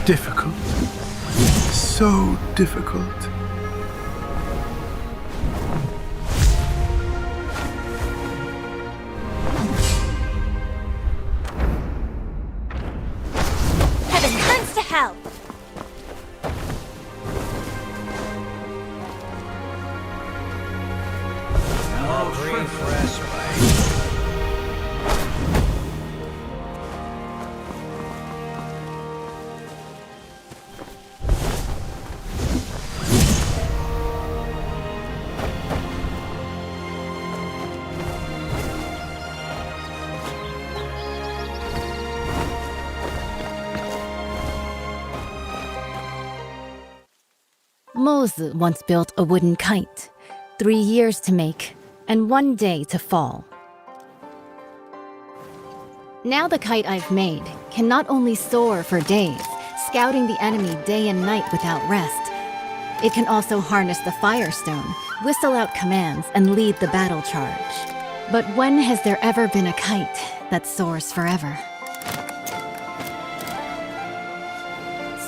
difficult. So difficult. Heaven burns to hell! No grief, respite. Mozi once built a wooden kite, 3 years to make, and 1 day to fall. Now the kite I've made can not only soar for days, scouting the enemy day and night without rest, it can also harness the Firestone, whistle out commands, and lead the battle charge. But when has there ever been a kite that soars forever?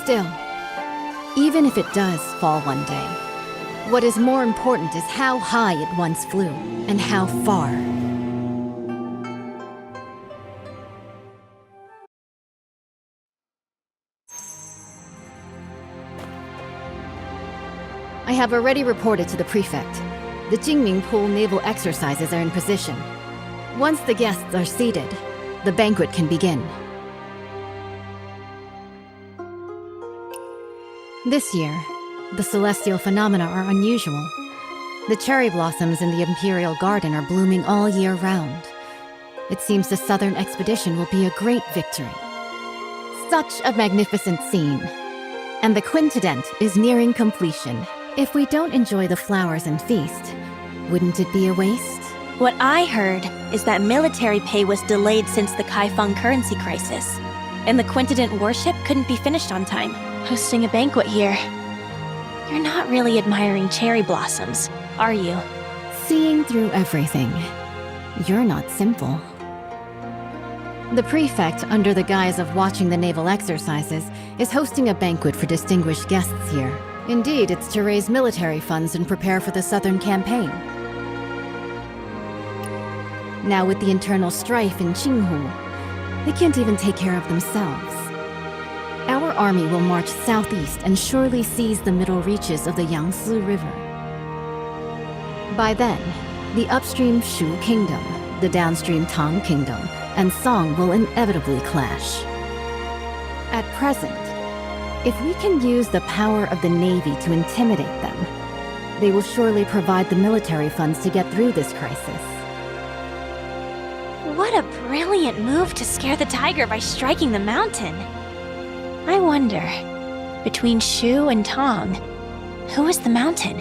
Still, even if it does fall one day, what is more important is how high it once flew, and how far. I have already reported to the prefect. The Jinming pool naval exercises are in position. Once the guests are seated, the banquet can begin. This year, the celestial phenomena are unusual. The cherry blossoms in the Imperial Garden are blooming all year round. It seems the Southern expedition will be a great victory. Such a magnificent scene. And the quintident is nearing completion. If we don't enjoy the flowers and feast, wouldn't it be a waste? What I heard is that military pay was delayed since the Kaifeng currency crisis, and the Quintident warship couldn't be finished on time. Hosting a banquet here. You're not really admiring cherry blossoms, are you? Seeing through everything. You're not simple. The prefect, under the guise of watching the naval exercises, is hosting a banquet for distinguished guests here. Indeed, it's to raise military funds and prepare for the Southern campaign. Now with the internal strife in Qinghu, they can't even take care of themselves. Our army will march southeast and surely seize the middle reaches of the Yangtze River. By then, the upstream Shu Kingdom, the downstream Tang Kingdom, and Song will inevitably clash. At present, if we can use the power of the Navy to intimidate them, they will surely provide the military funds to get through this crisis. What a brilliant move to scare the tiger by striking the mountain. I wonder, between Shu and Tong, who is the mountain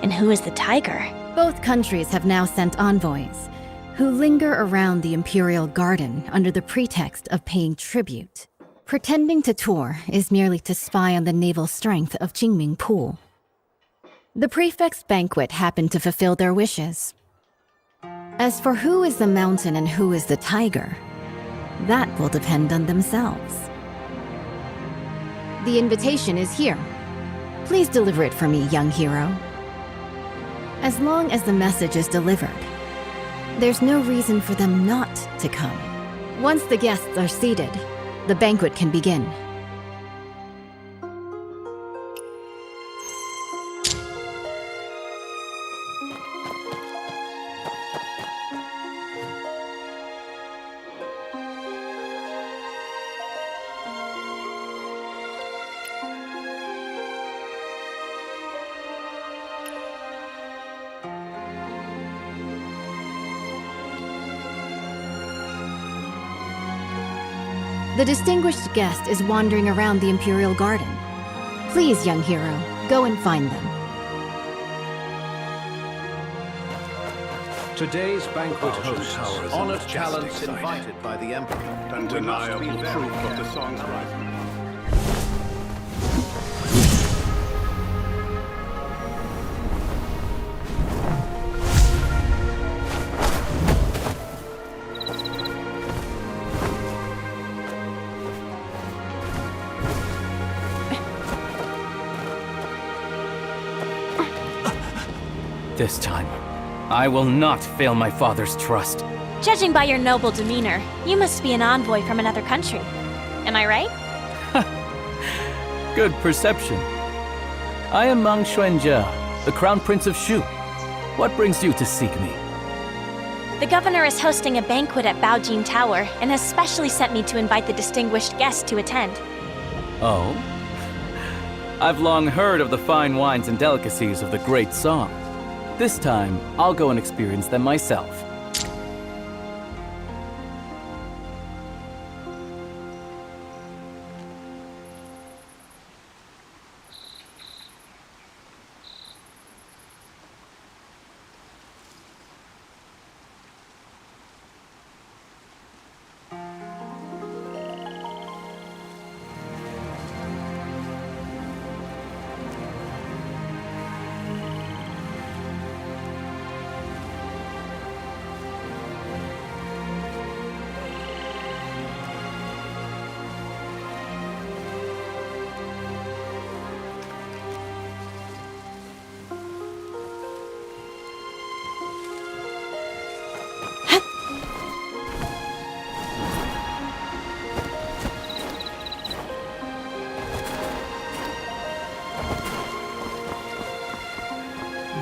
and who is the tiger? Both countries have now sent envoys, who linger around the Imperial Garden under the pretext of paying tribute. Pretending to tour is merely to spy on the naval strength of Jinming Pool. The prefect's banquet happened to fulfill their wishes. As for who is the mountain and who is the tiger, that will depend on themselves. The invitation is here. Please deliver it for me, young hero. As long as the message is delivered, there's no reason for them not to come. Once the guests are seated, the banquet can begin. The distinguished guest is wandering around the Imperial Garden. Please, young hero, go and find them. Today's banquet hosts, towers honored and talents majestic invited by the Emperor. Undeniable We must be proof very of the song's rising. This time, I will not fail my father's trust. Judging by your noble demeanor, you must be an envoy from another country. Am I right? Good perception. I am Mang Xuanjia, the Crown Prince of Shu. What brings you to seek me? The governor is hosting a banquet at Baojin Tower and has specially sent me to invite the distinguished guests to attend. Oh? I've long heard of the fine wines and delicacies of the Great Song. This time, I'll go and experience them myself.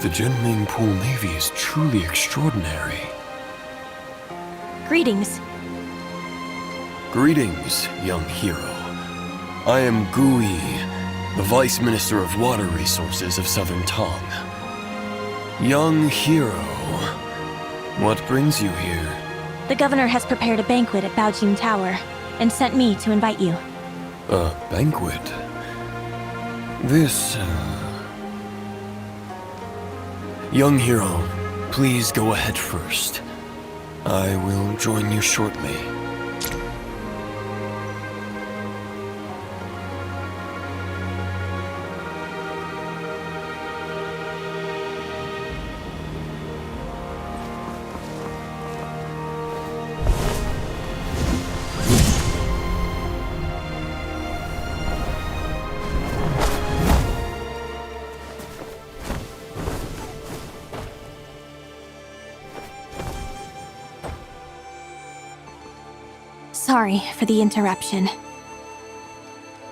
The Jinming Pool Navy is truly extraordinary. Greetings. Greetings, young hero. I am Gui, the Vice Minister of Water Resources of Southern Tong. Young hero, what brings you here? The governor has prepared a banquet at Baojin Tower and sent me to invite you. A banquet? This, Young hero, please go ahead first. I will join you shortly. Sorry for the interruption.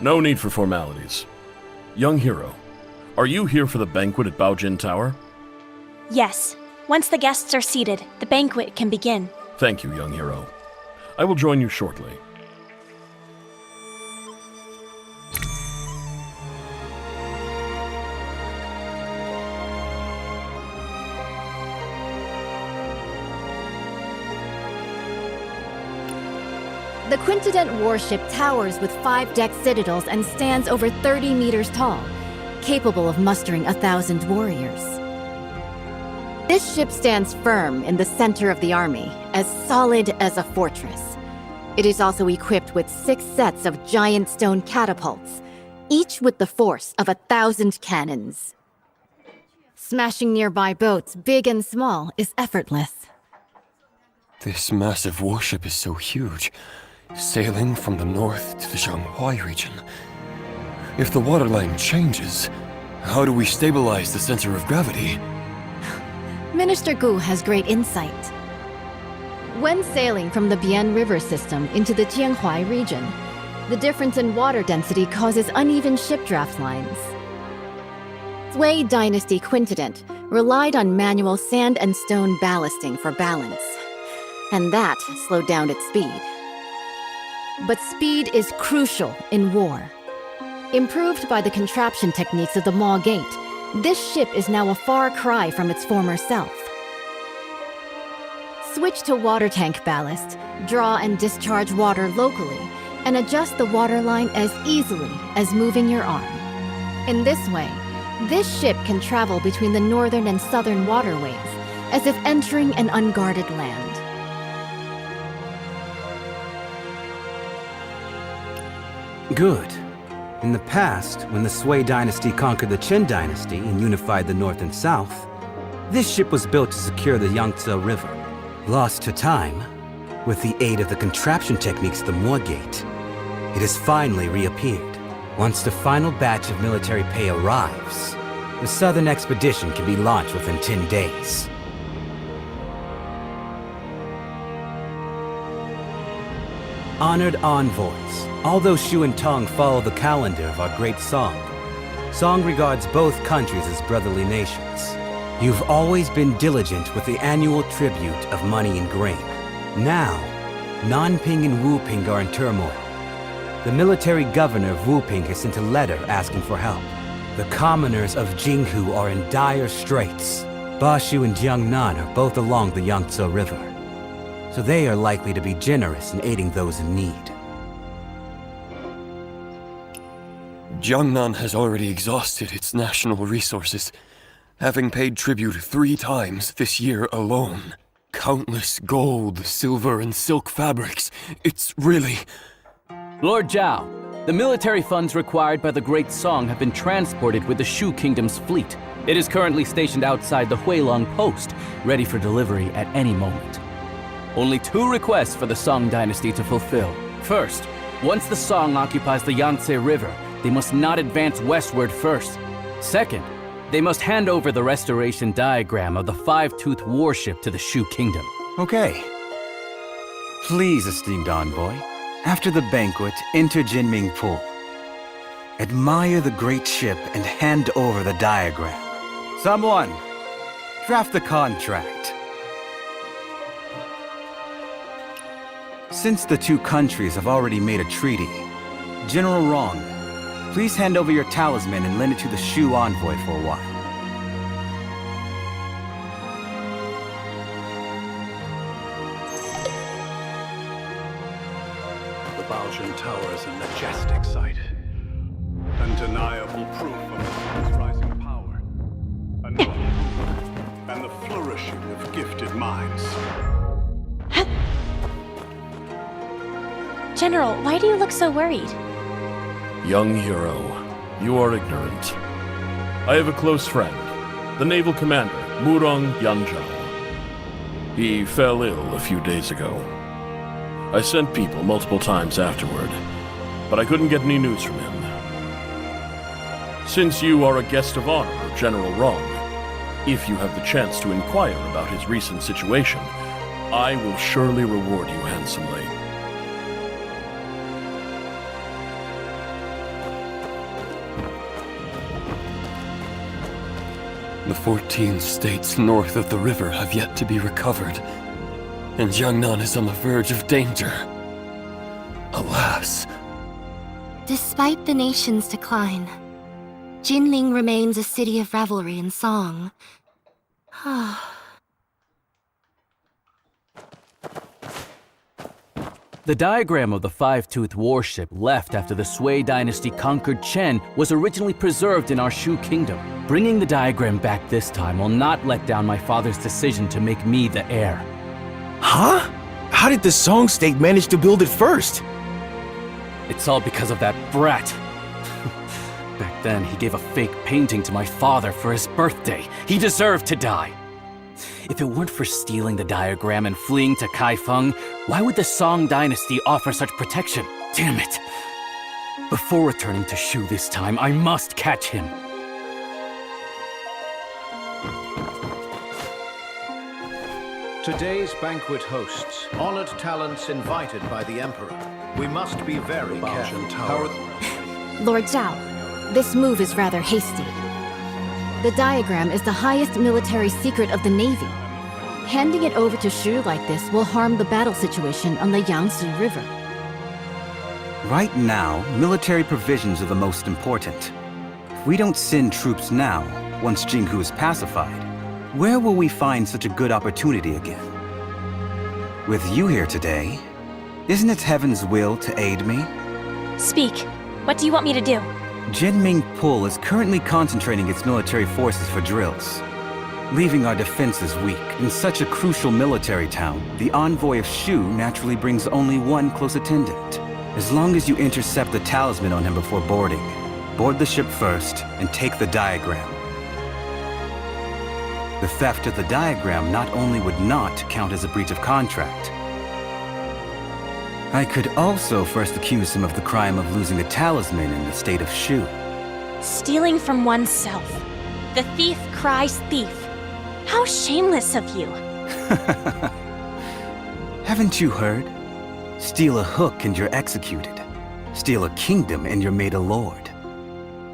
No need for formalities. Young hero, are you here for the banquet at Baojin Tower? Yes. Once the guests are seated, the banquet can begin. Thank you, young hero. I will join you shortly. The Quintident warship towers with 5-deck citadels and stands over 30 meters tall, capable of mustering 1,000 warriors. This ship stands firm in the center of the army, as solid as a fortress. It is also equipped with 6 sets of giant stone catapults, each with the force of 1,000 cannons. Smashing nearby boats, big and small, is effortless. This massive warship is so huge, sailing from the north to the Shanghai region. If the waterline changes, how do we stabilize the center of gravity? Minister Gu has great insight. When sailing from the Bian River system into the Jianhuai region, the difference in water density causes uneven ship draft lines. Sui Dynasty Quintident relied on manual sand and stone ballasting for balance, and that slowed down its speed. But speed is crucial in war. Improved by the contraption techniques of the Maw Gate, this ship is now a far cry from its former self. Switch to water tank ballast, draw and discharge water locally, and adjust the waterline as easily as moving your arm. In this way, this ship can travel between the northern and southern waterways, as if entering an unguarded land. Good. In the past, when the Sui dynasty conquered the Qin dynasty and unified the north and south, this ship was built to secure the Yangtze River. Lost to time, with the aid of the contraption techniques of the Maw Gate, it has finally reappeared. Once the final batch of military pay arrives, The southern expedition can be launched within 10 days. Honored envoys, although Shu and Tong follow the calendar of our great Song, Song regards both countries as brotherly nations. You've always been diligent with the annual tribute of money and grain. Now, Nanping and Wuping are in turmoil. The military governor of Wuping has sent a letter asking for help. The commoners of Jinghu are in dire straits. Bashu and Jiangnan are both along the Yangtze River, so they are likely to be generous in aiding those in need. Jiangnan has already exhausted its national resources, having paid tribute 3 times this year alone. Countless gold, silver, and silk fabrics. It's really... Lord Zhao, the military funds required by the Great Song have been transported with the Shu Kingdom's fleet. It is currently stationed outside the Huilong post, ready for delivery at any moment. Only 2 requests for the Song dynasty to fulfill. First, once the Song occupies the Yangtze River, they must not advance westward first. Second, they must hand over the restoration diagram of the five-toothed warship to the Shu Kingdom. Okay. Please, esteemed envoy, after the banquet, enter Jinming Pool. Admire the great ship and hand over the diagram. Someone, draft the contract. Since the 2 countries have already made a treaty, General Rong, please hand over your talisman and lend it to the Shu envoy for a while. The Baoshan Tower is a majestic sight. Undeniable proof of the sun's rising power. A noble rule, and the flourishing of gifted minds. General, why do you look so worried? Young hero, you are ignorant. I have a close friend, the naval commander, Murong Yanzhao. He fell ill a few days ago. I sent people multiple times afterward, but I couldn't get any news from him. Since you are a guest of honor, General Rong, if you have the chance to inquire about his recent situation, I will surely reward you handsomely. The 14 states north of the river have yet to be recovered, and Jiangnan is on the verge of danger. Alas. Despite the nation's decline, Jinling remains a city of revelry and song. The diagram of the five-toothed warship left after the Sui dynasty conquered Chen was originally preserved in our Shu kingdom. Bringing the diagram back this time will not let down my father's decision to make me the heir. Huh? How did the Song state manage to build it first? It's all because of that brat. Back then, he gave a fake painting to my father for his birthday. He deserved to die. If it weren't for stealing the diagram and fleeing to Kaifeng, why would the Song dynasty offer such protection? Damn it! Before returning to Shu this time, I must catch him. Today's banquet hosts honored talents invited by the Emperor. We must be very careful. Lord Zhao, this move is rather hasty. The diagram is the highest military secret of the Navy. Handing it over to Shu like this will harm the battle situation on the Yangtze River. Right now, military provisions are the most important. If we don't send troops now, once Jinghu is pacified, where will we find such a good opportunity again? With you here today, isn't it heaven's will to aid me? Speak. What do you want me to do? Jinming Pul is currently concentrating its military forces for drills, leaving our defenses weak. In such a crucial military town, the envoy of Shu naturally brings only one close attendant. As long as you intercept the talisman on him before boarding, board the ship first and take the diagram. The theft of the diagram not only would not count as a breach of contract, I could also first accuse him of the crime of losing a talisman in the state of Shu. Stealing from oneself. The thief cries thief. How shameless of you. Haven't you heard? Steal a hook and you're executed. Steal a kingdom and you're made a lord.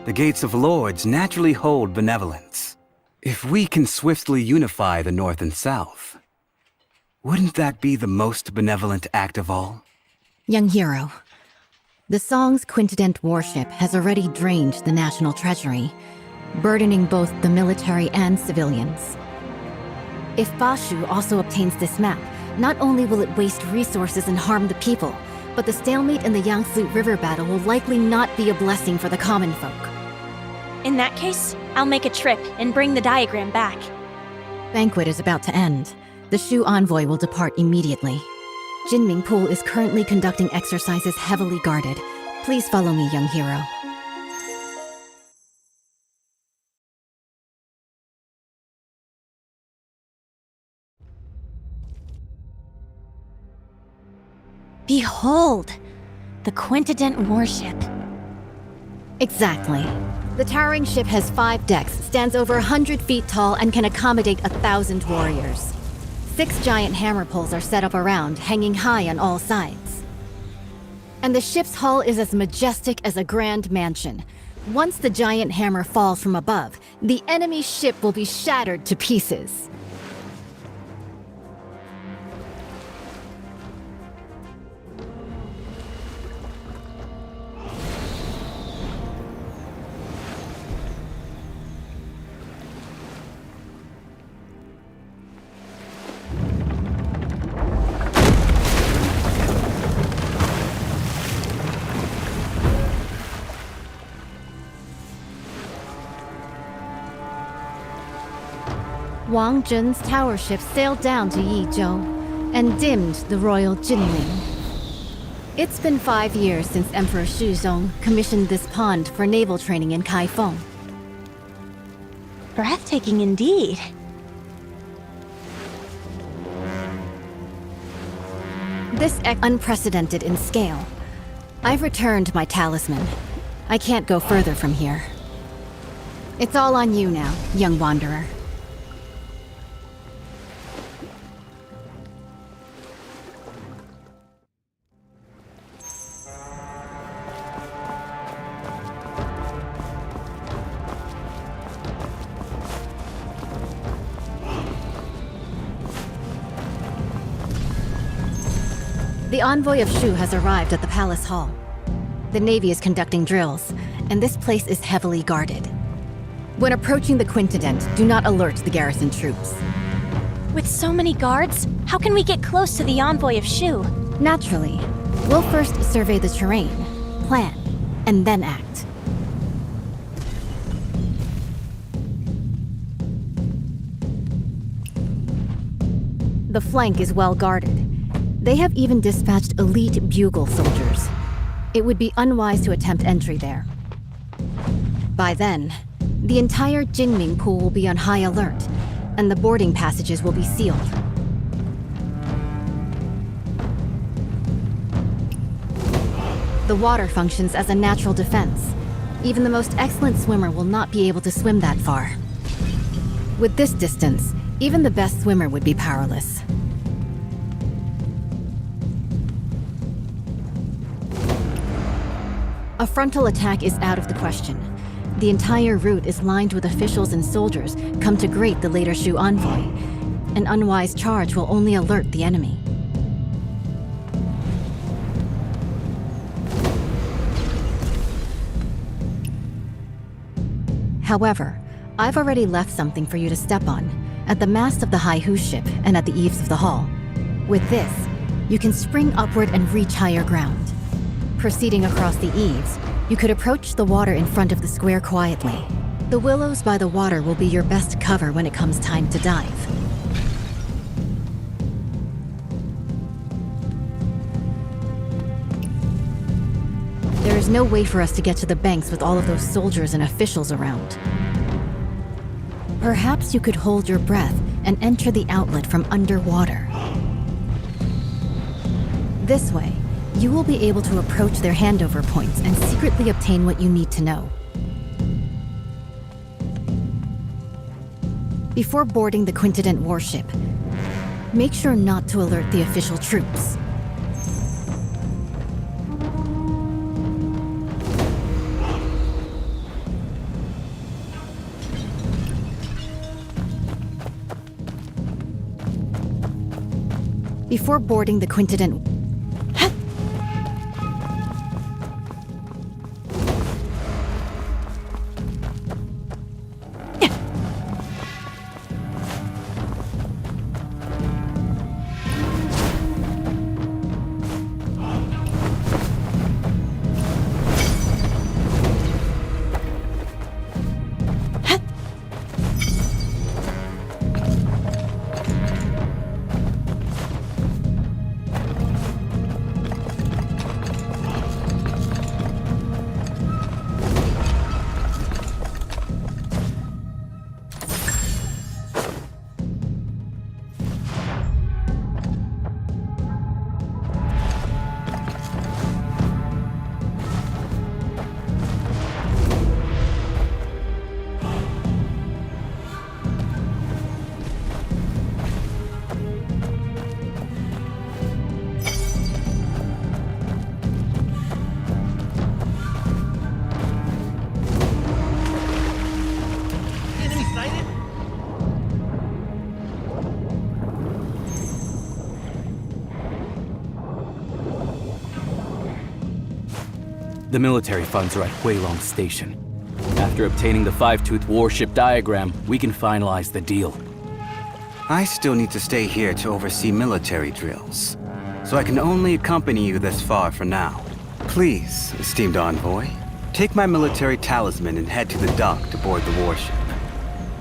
The gates of lords naturally hold benevolence. If we can swiftly unify the North and South, wouldn't that be the most benevolent act of all? Young hero, the Song's quintident warship has already drained the national treasury, burdening both the military and civilians. If Bashu also obtains this map, not only will it waste resources and harm the people, but the stalemate in the Yangtze River battle will likely not be a blessing for the common folk. In that case, I'll make a trip and bring the diagram back. Banquet is about to end. The Shu envoy will depart immediately. Jinming Pool is currently conducting exercises heavily guarded. Please follow me, young hero. Behold! The quintident warship. Exactly. The towering ship has 5 decks, stands over 100 feet tall, and can accommodate 1,000 warriors. 6 giant hammer poles are set up around, hanging high on all sides. And the ship's hull is as majestic as a grand mansion. Once the giant hammer falls from above, the enemy ship will be shattered to pieces. Wang Zhen's tower ship sailed down to Yizhou and dimmed the royal Jinming. It's been 5 years since Emperor Shuzong commissioned this pond for naval training in Kaifeng. Breathtaking indeed. This unprecedented in scale. I've returned my talisman. I can't go further from here. It's all on you now, young wanderer. The envoy of Shu has arrived at the palace hall. The Navy is conducting drills, and this place is heavily guarded. When approaching the Quintident, do not alert the garrison troops. With so many guards, how can we get close to the envoy of Shu? Naturally, we'll first survey the terrain, plan, and then act. The flank is well guarded. They have even dispatched elite bugle soldiers. It would be unwise to attempt entry there. By then, the entire Jinming Pool will be on high alert, and the boarding passages will be sealed. The water functions as a natural defense. Even the most excellent swimmer will not be able to swim that far. With this distance, even the best swimmer would be powerless. A frontal attack is out of the question. The entire route is lined with officials and soldiers come to greet the later Shu envoy. An unwise charge will only alert the enemy. However, I've already left something for you to step on, at the mast of the Haihu ship and at the eaves of the hall. With this, you can spring upward and reach higher ground. Proceeding across the eaves, you could approach the water in front of the square quietly. The willows by the water will be your best cover when it comes time to dive. There is no way for us to get to the banks with all of those soldiers and officials around. Perhaps you could hold your breath and enter the outlet from underwater. This way, you will be able to approach their handover points and secretly obtain what you need to know. Before boarding the Quintident warship, make sure not to alert the official troops. Before boarding the Quintident... The military funds are at Huilong Station. After obtaining the Five-Tooth warship diagram, we can finalize the deal. I still need to stay here to oversee military drills, so I can only accompany you this far for now. Please, esteemed envoy, take my military talisman and head to the dock to board the warship.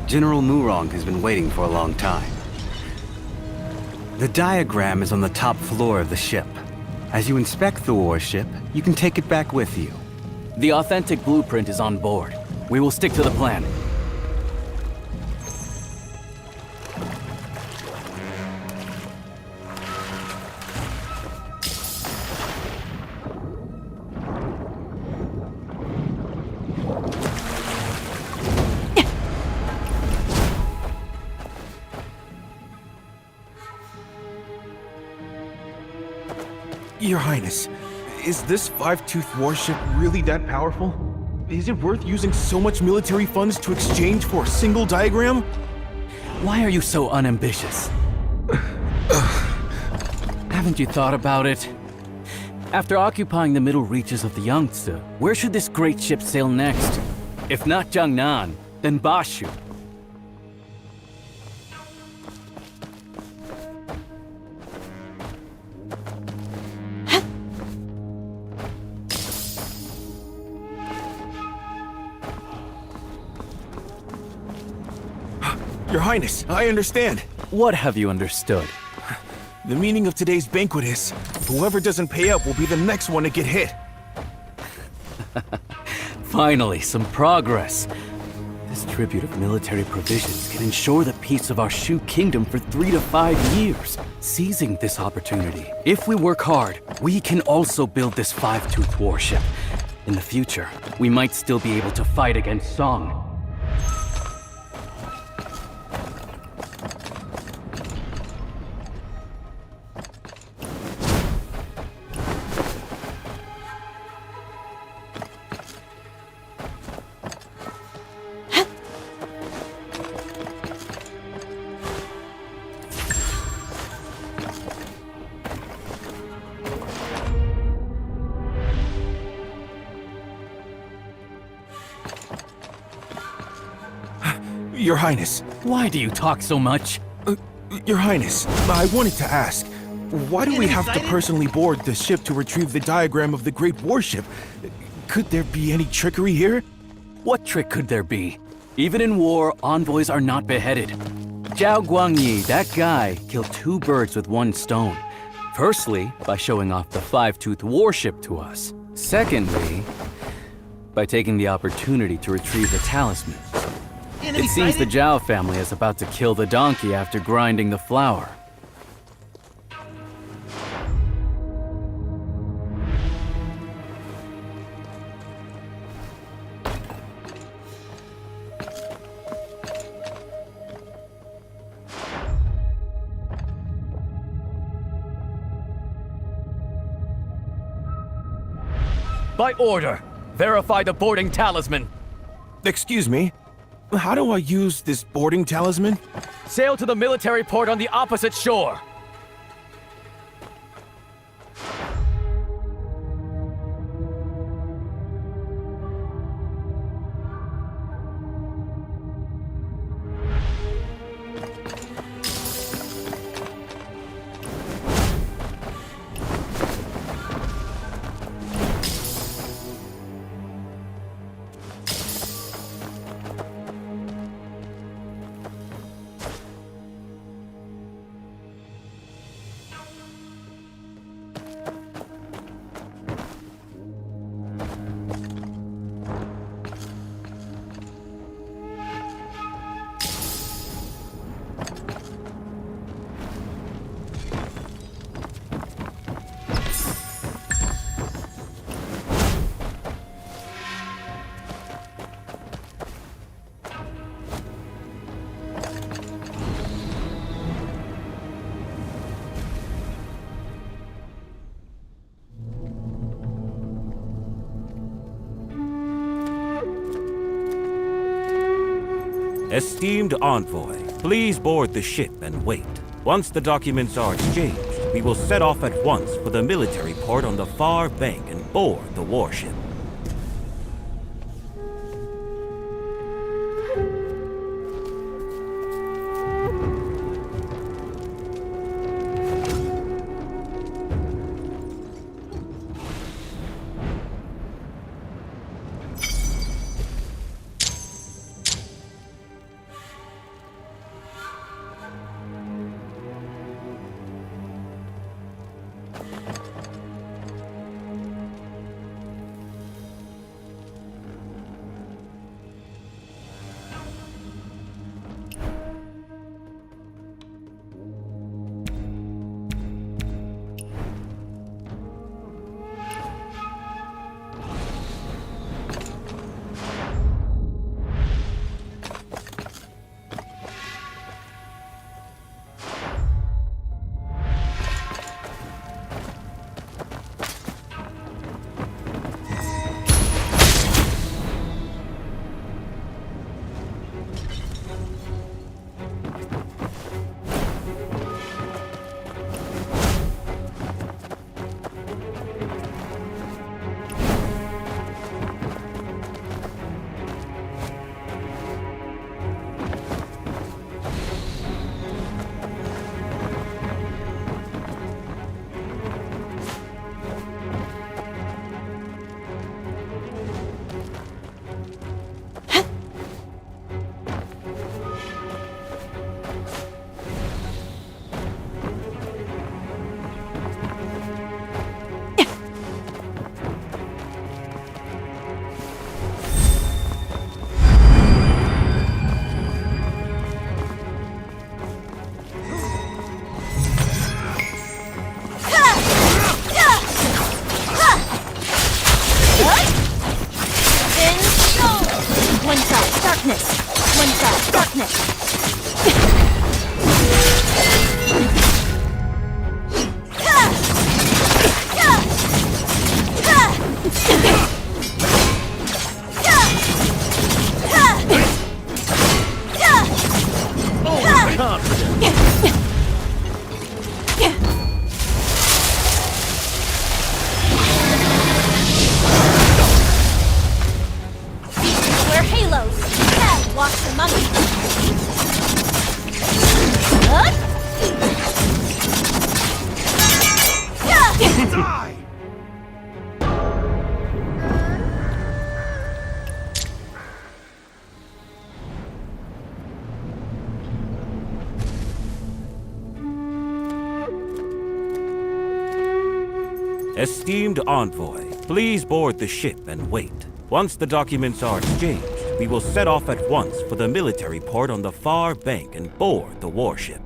General Murong has been waiting for a long time. The diagram is on the top floor of the ship. As you inspect the warship, you can take it back with you. The authentic blueprint is on board. We will stick to the plan. Your Highness, is this Five-Tooth warship really that powerful? Is it worth using so much military funds to exchange for a single diagram? Why are you so unambitious? Haven't you thought about it? After occupying the middle reaches of the Yangtze, where should this great ship sail next? If not Jiangnan, then Bashu. Your Highness, I understand. What have you understood? The meaning of today's banquet is, whoever doesn't pay up will be the next one to get hit. Finally, some progress. This tribute of military provisions can ensure the peace of our Shu Kingdom for 3 to 5 years. Seizing this opportunity, if we work hard, we can also build this Five-Tooth warship. In the future, we might still be able to fight against Song. Your Highness. Why do you talk so much? Your Highness, I wanted to ask, why do we have to personally board the ship to retrieve the diagram of the great warship? Could there be any trickery here? What trick could there be? Even in war, envoys are not beheaded. Zhao Guangyi, that guy, killed 2 birds with 1 stone. Firstly, by showing off the Five-Tooth warship to us. Secondly, by taking the opportunity to retrieve the talisman. It seems the Zhao family is about to kill the donkey after grinding the flour. By order, verify the boarding talisman. Excuse me? How do I use this boarding talisman? Sail to the military port on the opposite shore. Esteemed envoy, please board the ship and wait. Once the documents are exchanged, we will set off at once for the military port on the far bank and board the warship. Esteemed envoy, please board the ship and wait. Once the documents are exchanged, we will set off at once for the military port on the far bank and board the warship.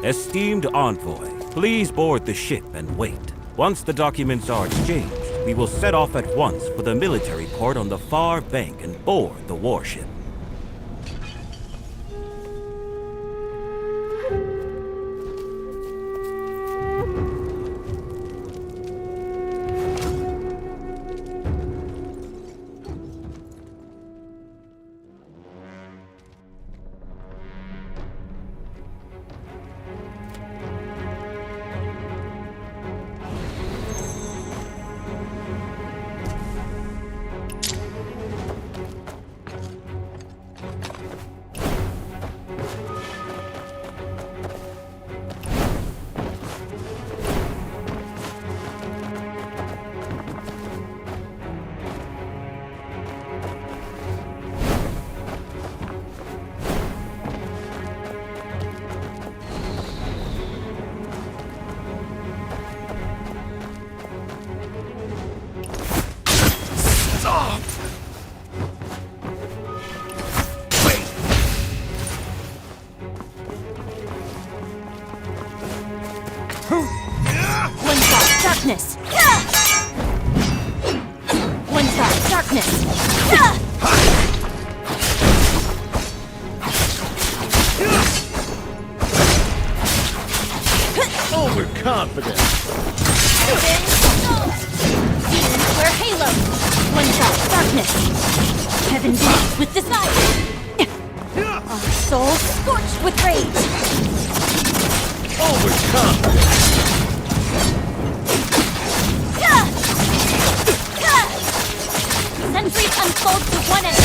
Esteemed envoy, please board the ship and wait. Once the documents are exchanged, we will set off at once for the military port on the far bank and board the warship. Darkness! One shot, darkness! Overconfident! Wear Halo! One shot, darkness! Heaven beats with desire! Our soul scorched with rage! Overconfident! Sentries unfold to one end!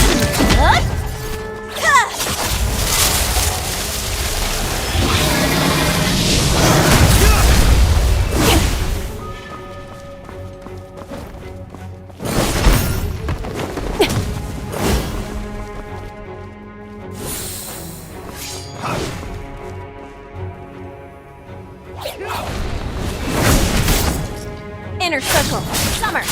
Inner circle, summer!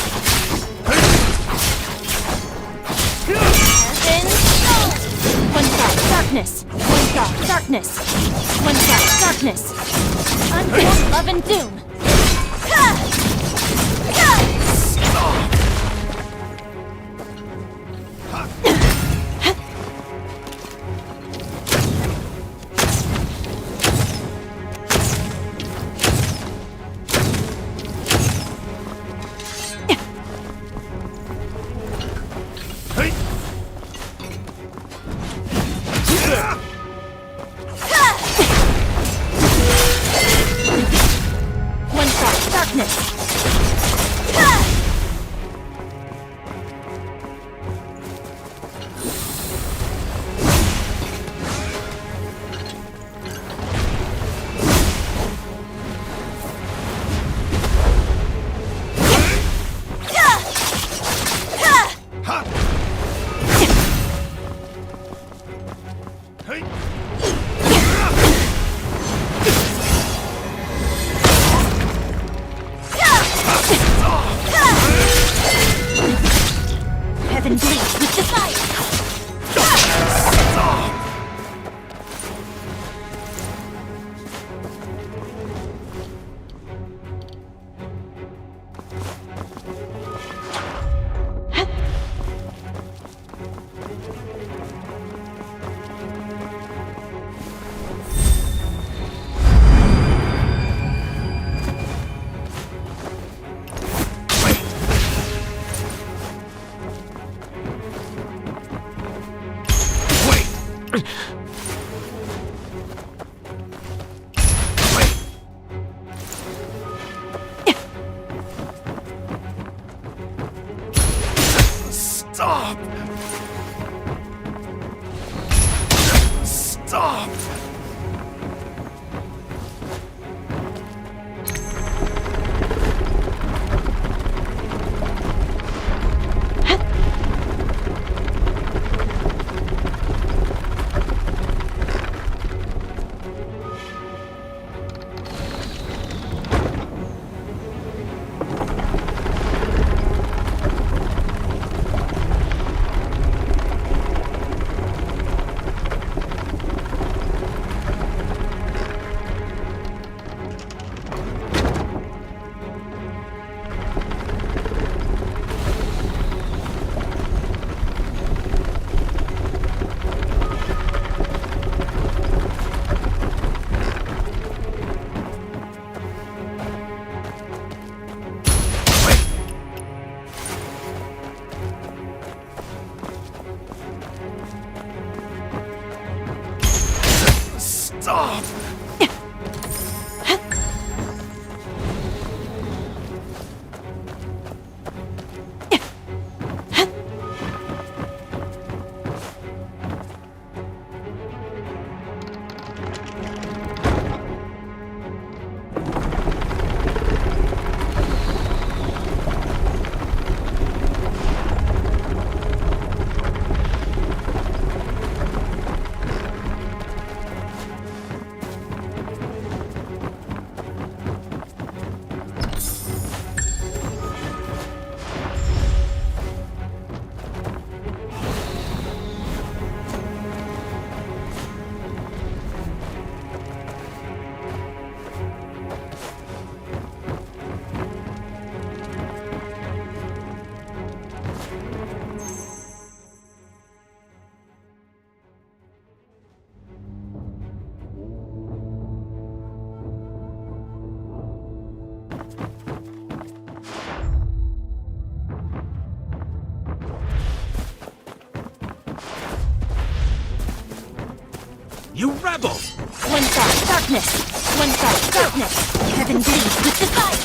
One shot, darkness! One shot, darkness! One shot, darkness! Unfold love and doom! darkness! Heaven bleeds with desire! Stop! Stop! Stop! You rebel! One side, darkness! One side, darkness! Heaven bleeds with desire!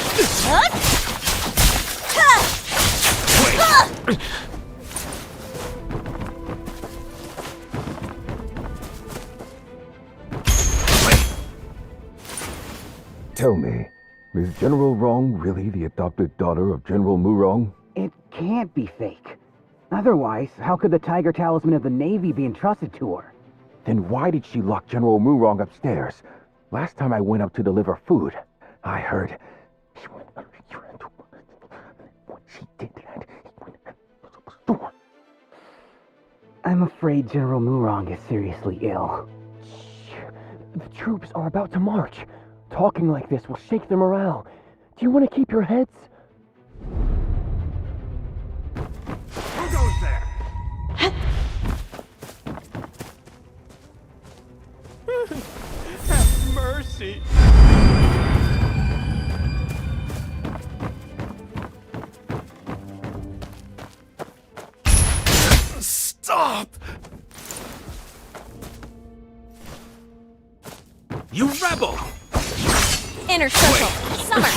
Tell me, is General Rong really the adopted daughter of General Murong? It can't be fake. Otherwise, how could the Tiger Talisman of the Navy be entrusted to her? Then why did she lock General Murong upstairs? Last time I went up to deliver food, I heard she went what she did and he went into the store. I'm afraid General Murong is seriously ill. The troops are about to march. Talking like this will shake their morale. Do you want to keep your heads? Who goes there? Have mercy! Stop! You rebel! Inner circle, summer!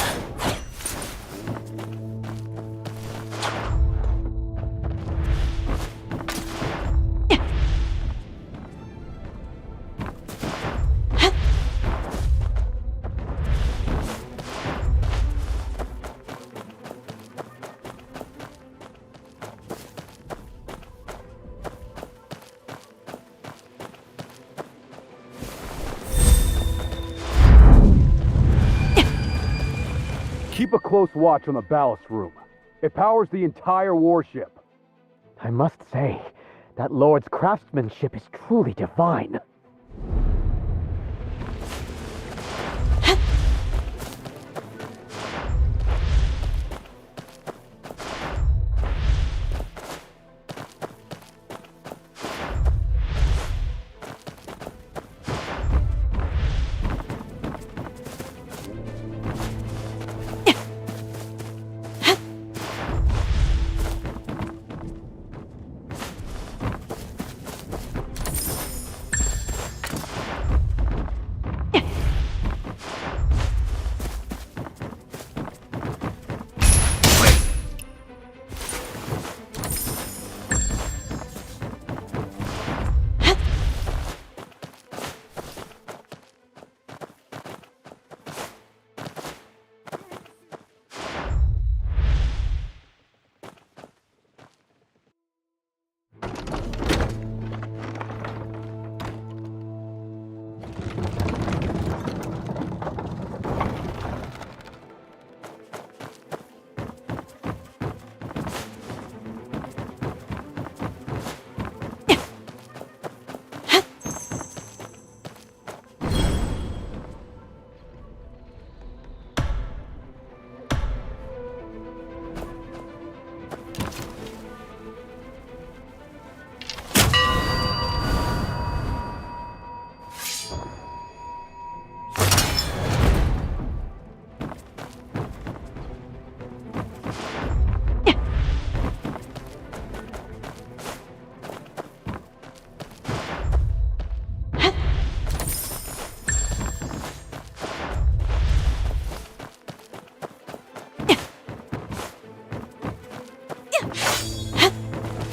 Keep a close watch on the ballast room. It powers the entire warship. I must say, that Lord's craftsmanship is truly divine.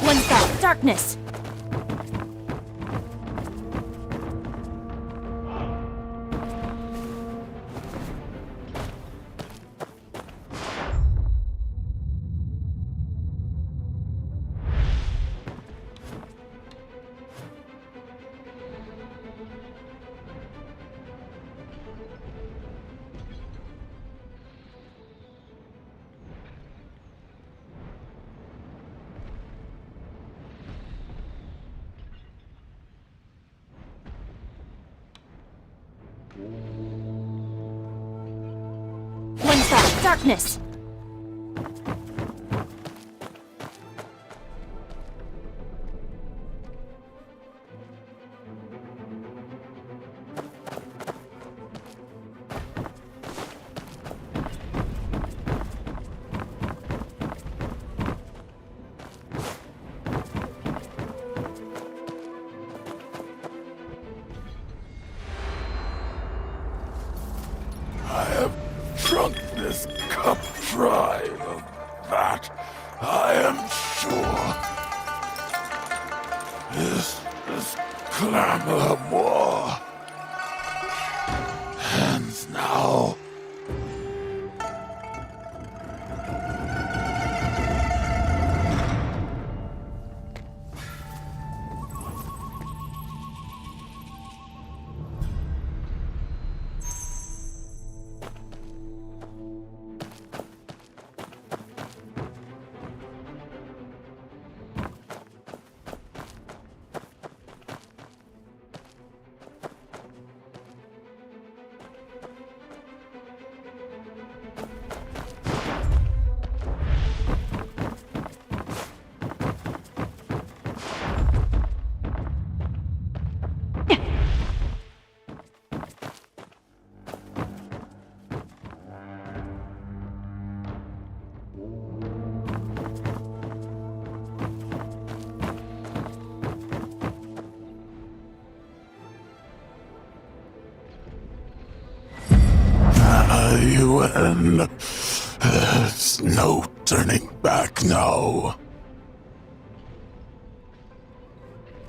One stop, darkness! One stop, darkness! I have drunk this cup dry of that, I am sure. This clamor of war ends now. UN. There's no turning back now.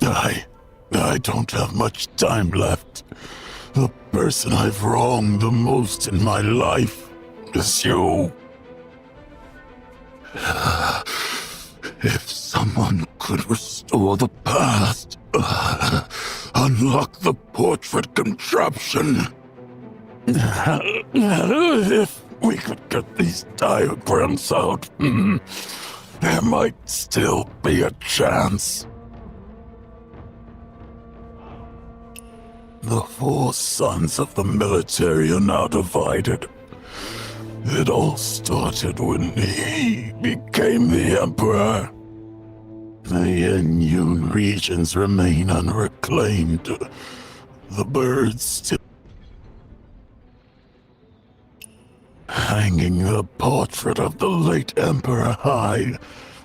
I don't have much time left. The person I've wronged the most in my life is you. If someone could restore the past, unlock the portrait contraption. we could get these diagrams out, there might still be a chance. The four sons of the military are now divided. It all started when he became the emperor. The Inyun regions remain unreclaimed. The birds still hanging the portrait of the late emperor high,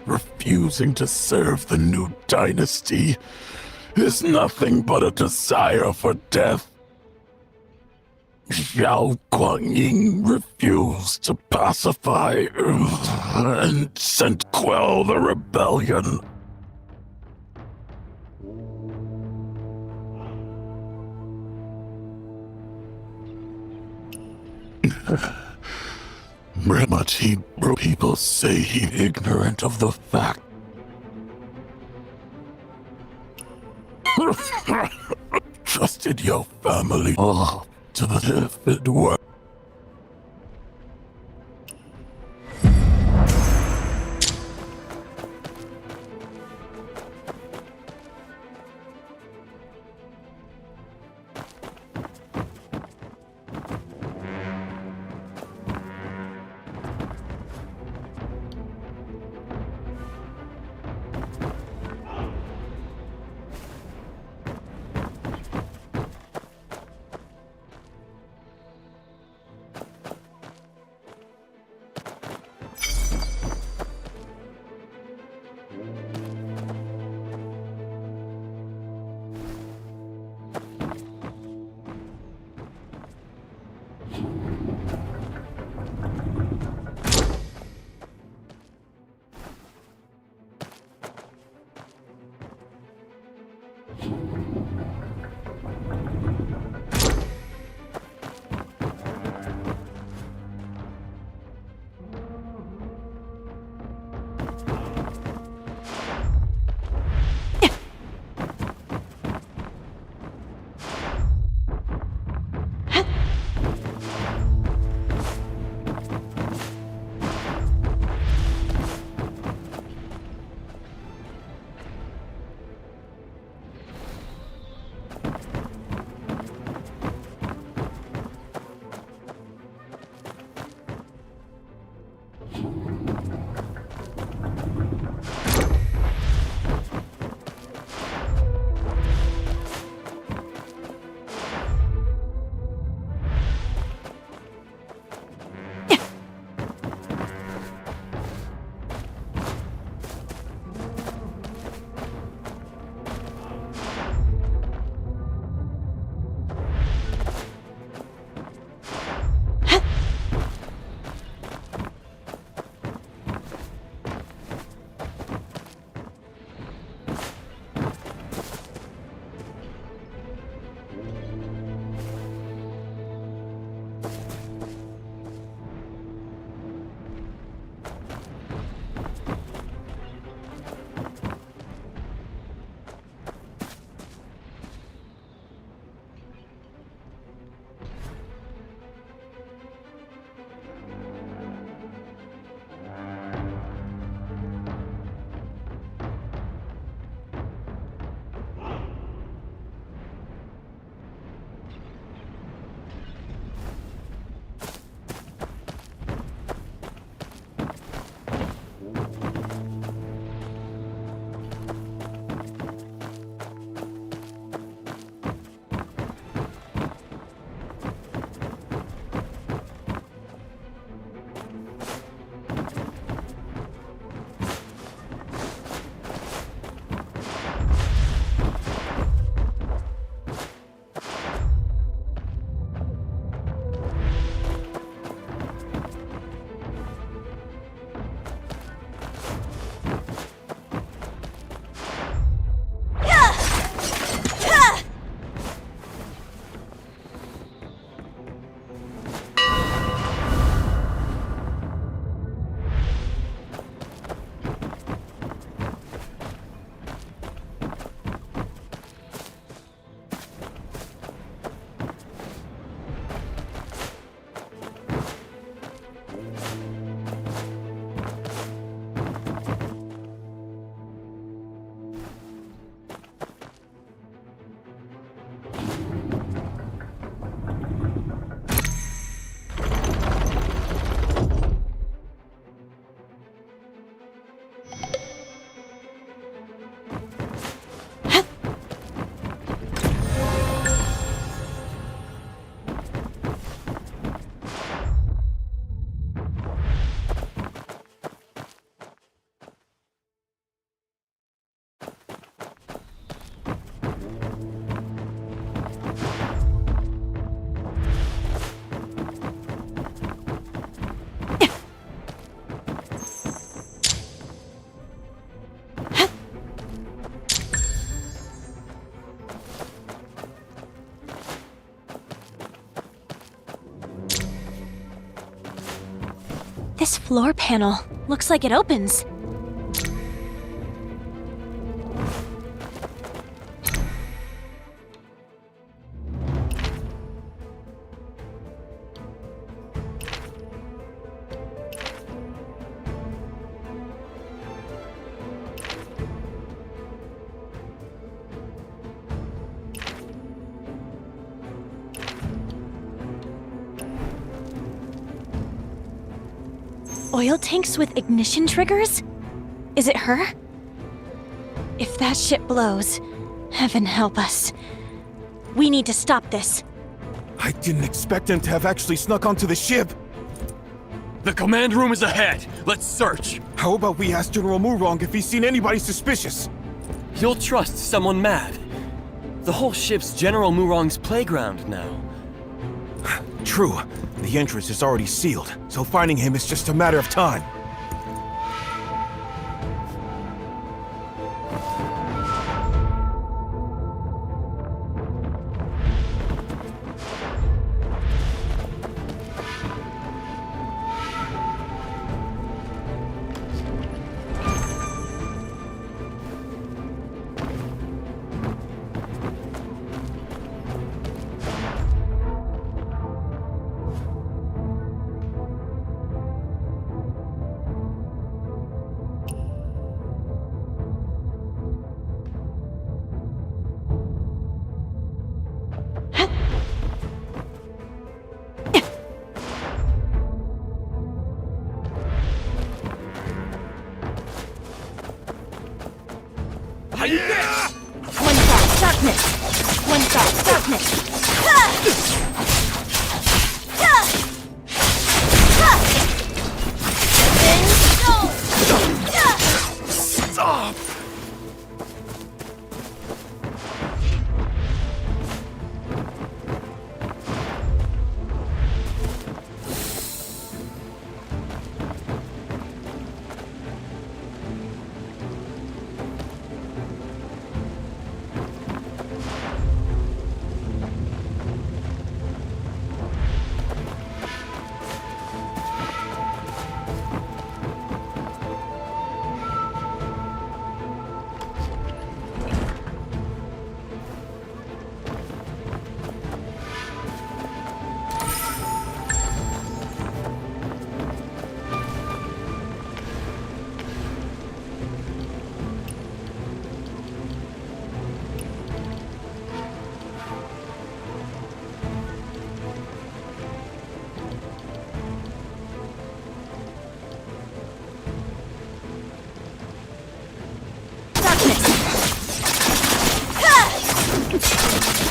refusing to serve the new dynasty, is nothing but a desire for death. Xiao Guangying refused to pacify and sent quell the rebellion. But people say he's ignorant of the fact. Trusted your family all to the death it were. This floor panel looks like it opens. Oil tanks with ignition triggers? Is it her? If that ship blows, heaven help us. We need to stop this. I didn't expect him to have actually snuck onto the ship. The command room is ahead. Let's search. How about we ask General Murong if he's seen anybody suspicious? You'll trust someone mad. The whole ship's General Murong's playground now. True. The entrance is already sealed, so finding him is just a matter of time. One thought, darkness! One thought, darkness!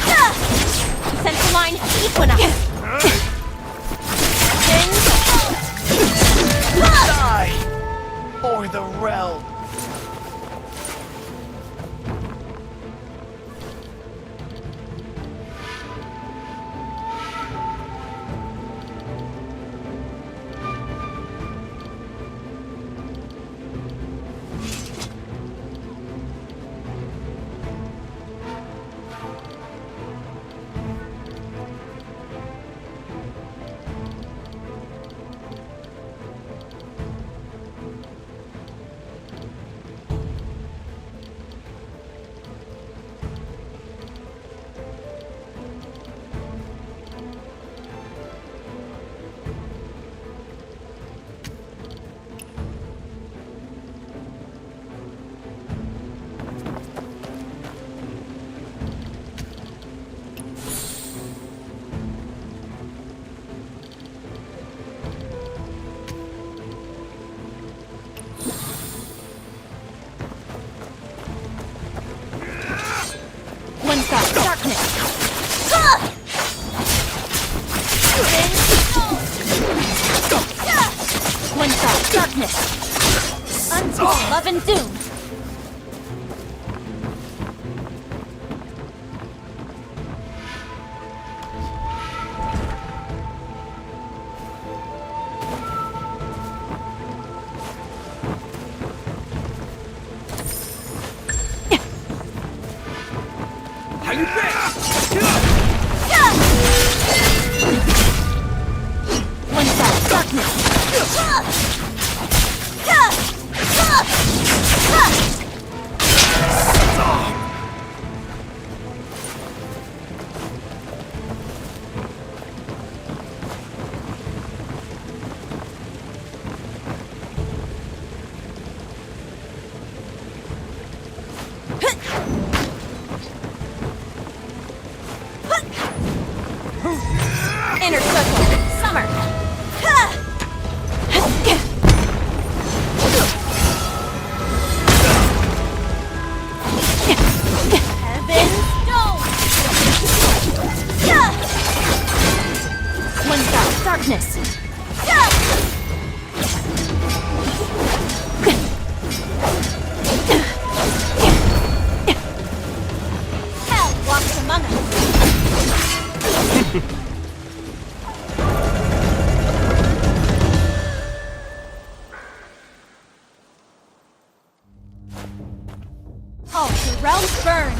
Stop! Central line, Equinox! Die! For the realm! One thought, darkness! One thought, darkness! Unto love and doom! One thought, darkness! Inner circle, summer. Heaven stone. One shot, darkness. Hell walks among us. All the realms burn!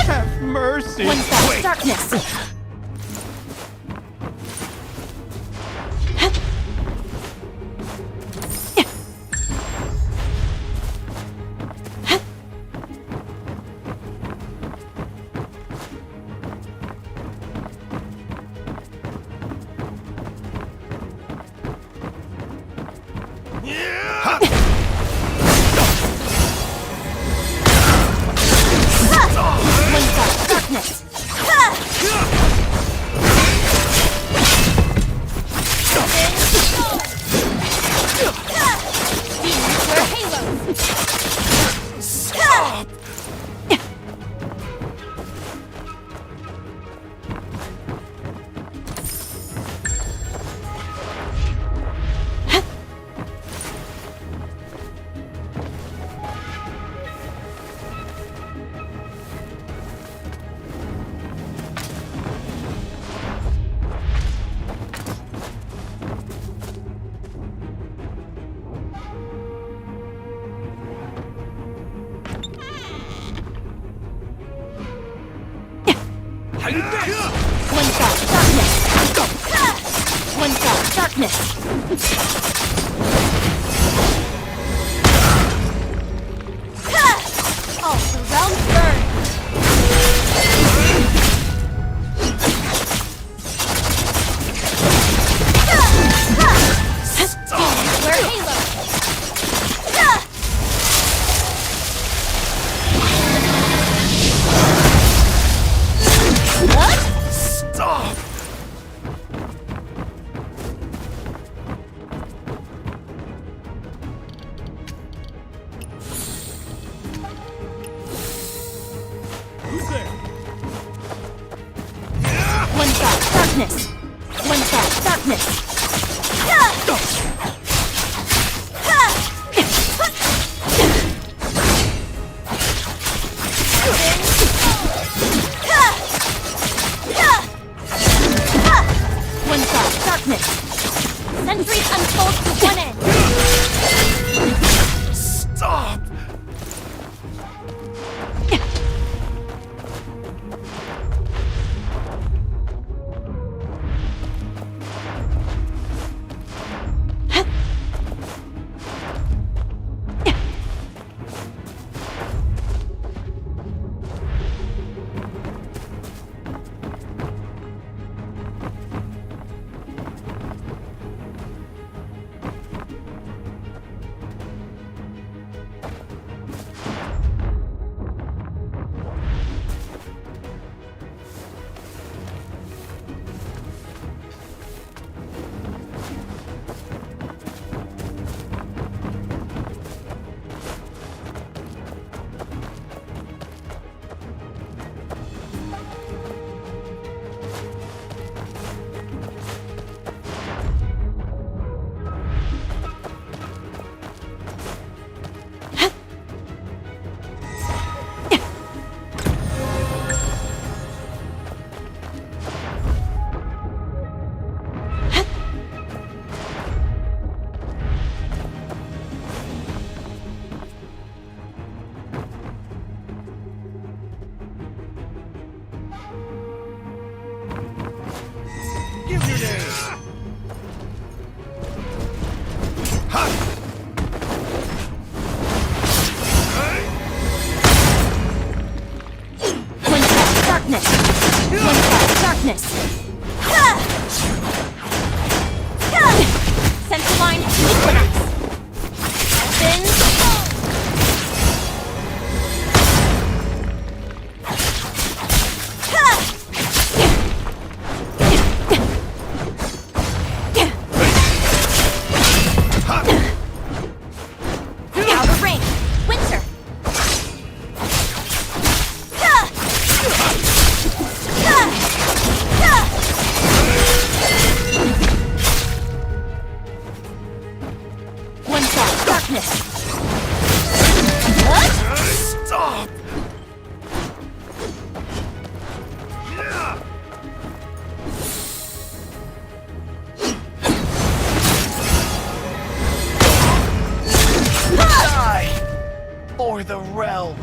Have mercy! One fast darkness! One fast darkness! Demons wear halos! Stop! One fast darkness! One fast darkness! All the realms burn! Demons wear halos! Stop! One fast darkness! One fast darkness! One fast darkness! Sentries unfold to one end! Stop! One fast darkness! One fast darkness! Central line equinox! Outer ring! Winter! One fast darkness! Stop! Die! for the realm.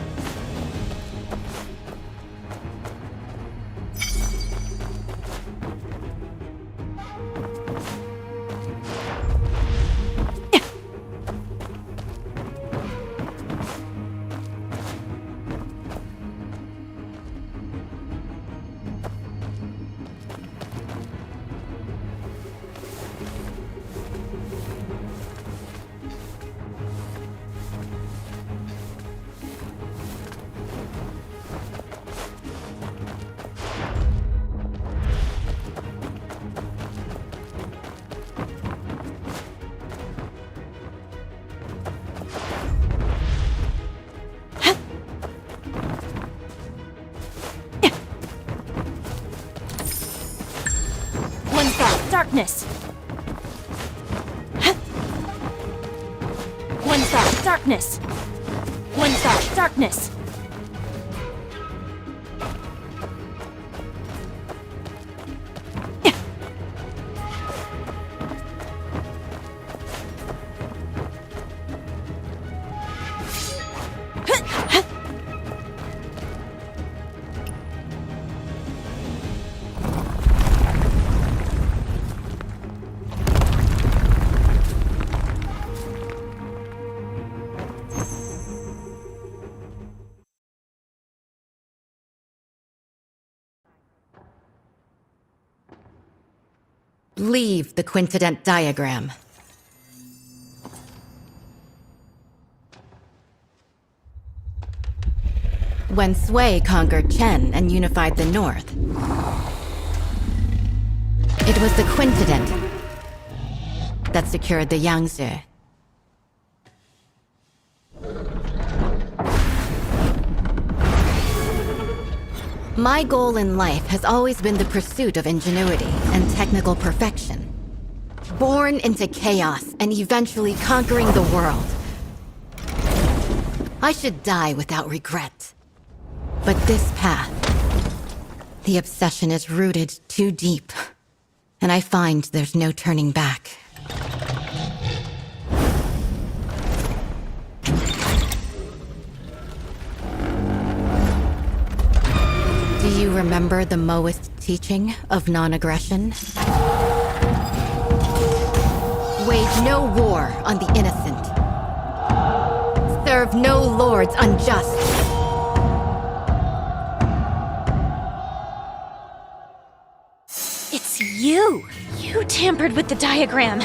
Darkness! One thought, darkness! One thought, darkness! Leave the quintident diagram. When Sui conquered Chen and unified the north, it was the quintident that secured the Yangtze. My goal in life has always been the pursuit of ingenuity and technical perfection. Born into chaos and eventually conquering the world. I should die without regret. But this path, the obsession is rooted too deep, and I find there's no turning back. Do you remember the Moist teaching of non-aggression? Wage no war on the innocent. Serve no lords unjust. It's you! You tampered with the diagram!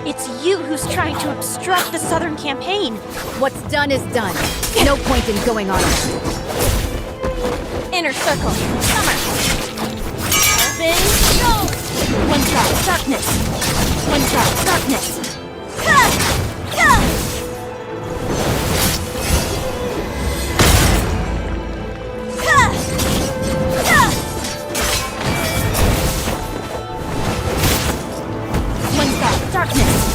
It's you who's trying to obstruct the Southern campaign! What's done is done. No point in going on. Inner circle, summer! Open, go! One shot, darkness! One shot, darkness! Ha! Ha! Darkness!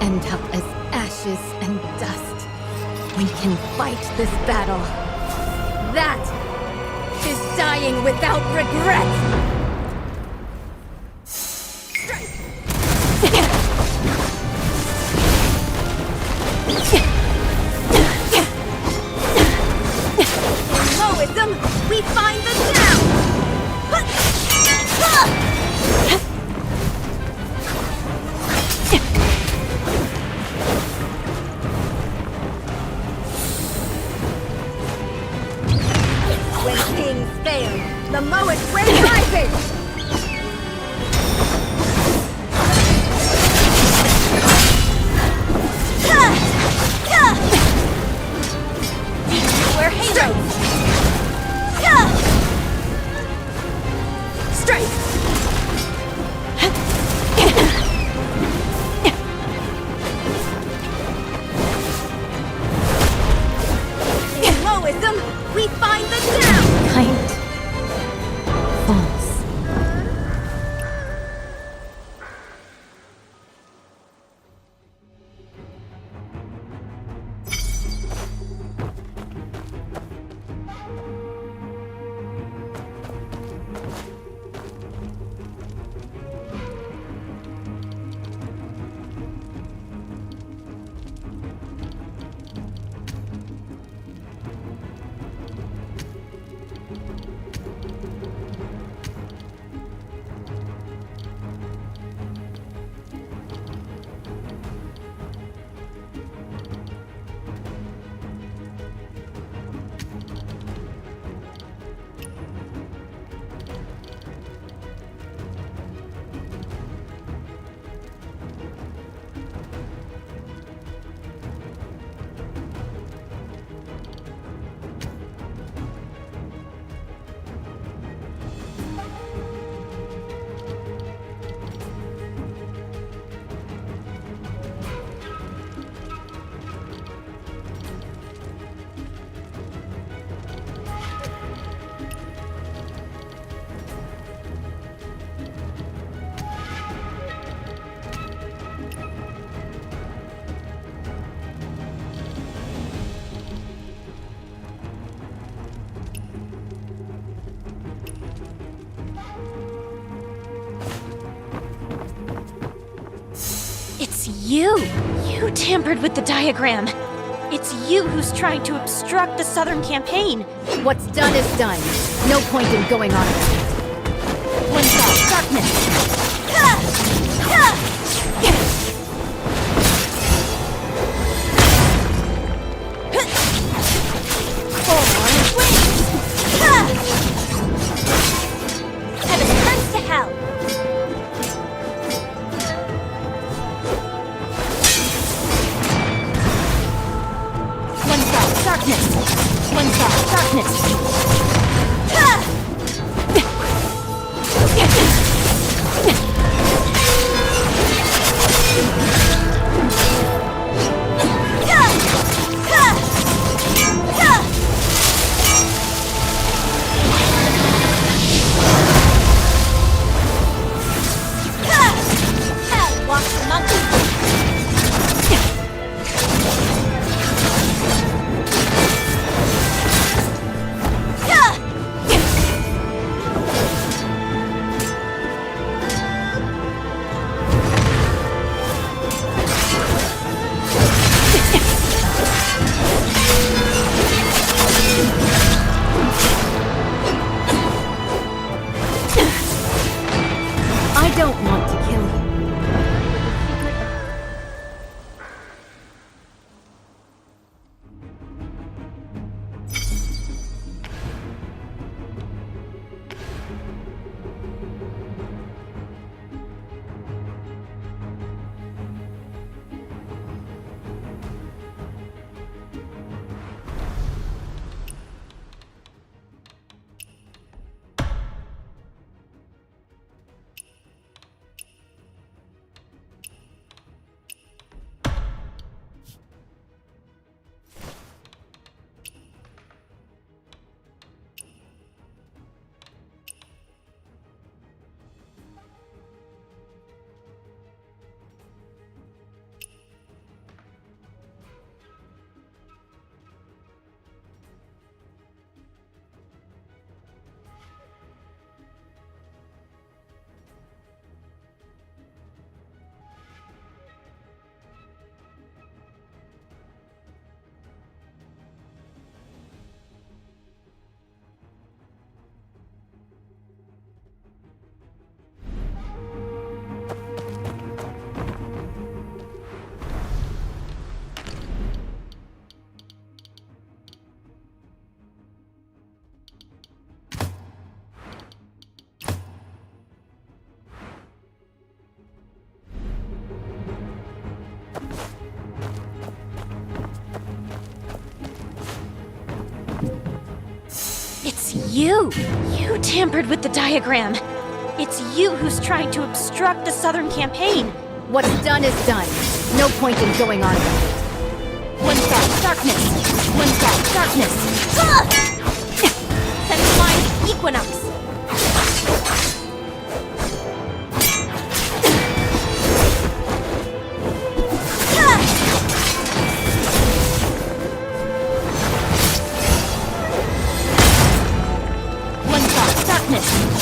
end up as ashes and dust. We can fight this battle. That is dying without regret! In Moism, we find the down! When kings fail, the Moic ray rises! We're heroes! Strike! In Moism, we find the down! Kind falls. It's you! You tampered with the diagram! It's you who's trying to obstruct the Southern campaign! What's done is done. No point in going on about it. One thought, darkness! Heaven turns to hell! One thought, darkness! One thought, darkness! Hell walks among us! You! You tampered with the diagram! It's you who's trying to obstruct the Southern campaign! What's done is done. No point in going on about it. One thought, darkness! One thought, darkness! Send flying Equinox! One thought, darkness!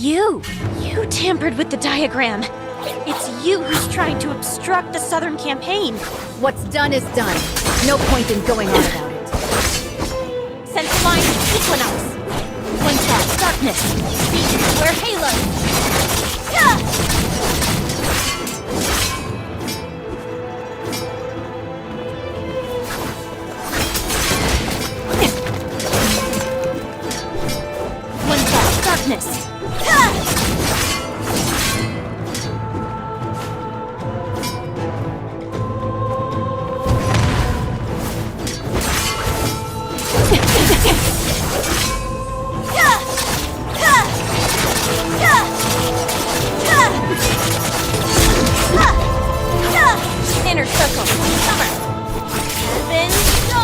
you! You tampered with the diagram! It's you who's trying to obstruct the Southern campaign! What's done is done. No point in going on about it. Sense line Equinox! One shot darkness! Beware Halo! One shot darkness! Inner circle, summer. Then go.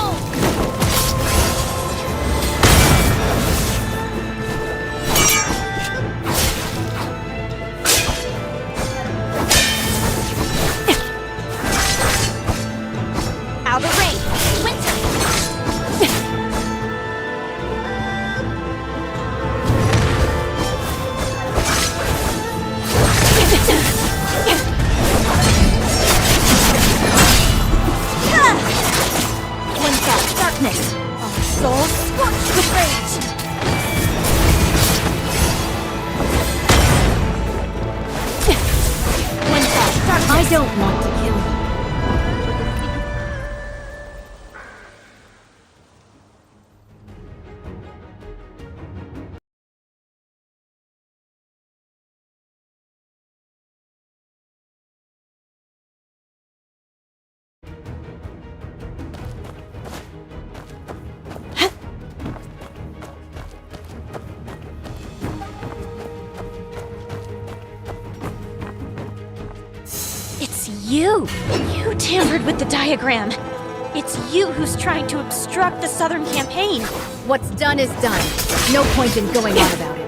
Outer range, winter. One shot darkness. Our souls scorched with rage. One shot darkness. I don't want to kill you. It's you! You tampered with the diagram! It's you who's trying to obstruct the Southern campaign! What's done is done. No point in going on about it.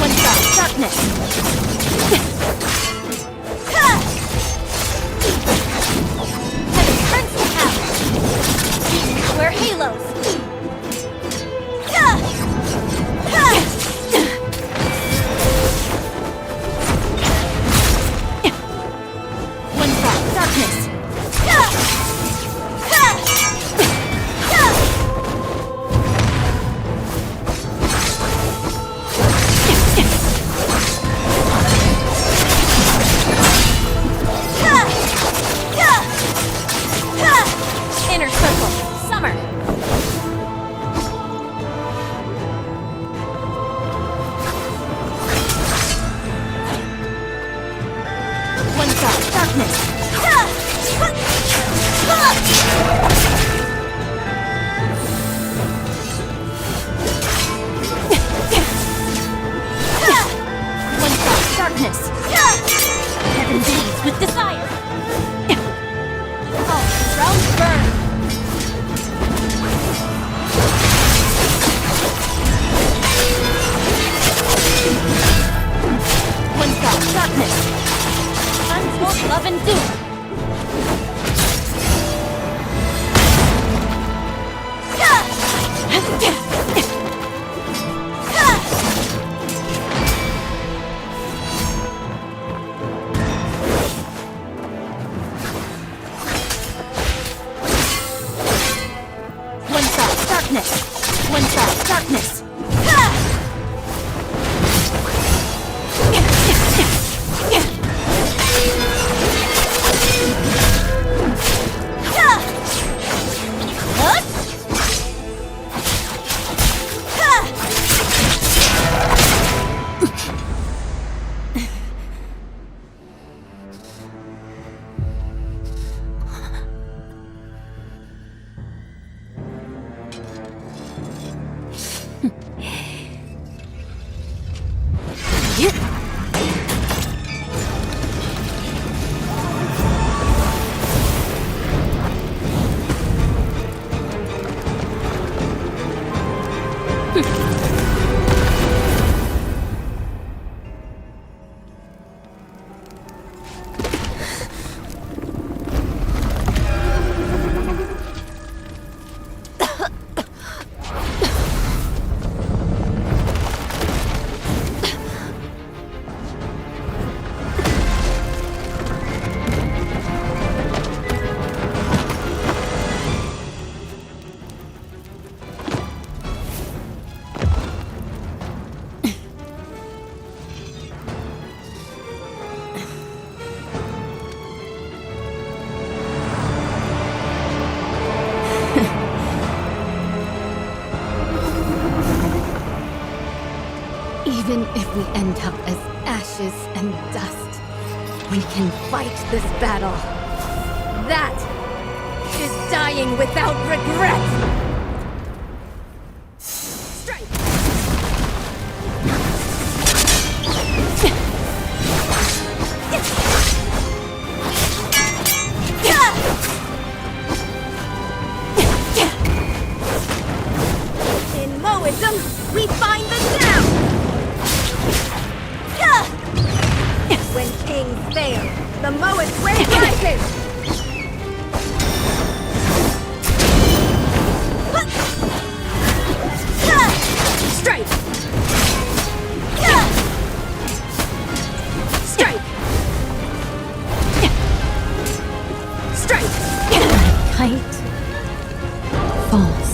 One shot darkness! Heaven turns to hell! Beware halos! One shot darkness! Inner circle, summer. One shot darkness. One shot darkness. Heaven bleeds with desire. All realms burn. One shot darkness. Untold love and doom. One shot darkness. One shot darkness. if we end up as ashes and dust, we can fight this battle. That is dying without regret! Strike! In Moism, we find the sound! When kings fail, the Moist way rises! Strike! Strike! Strike! Kite falls.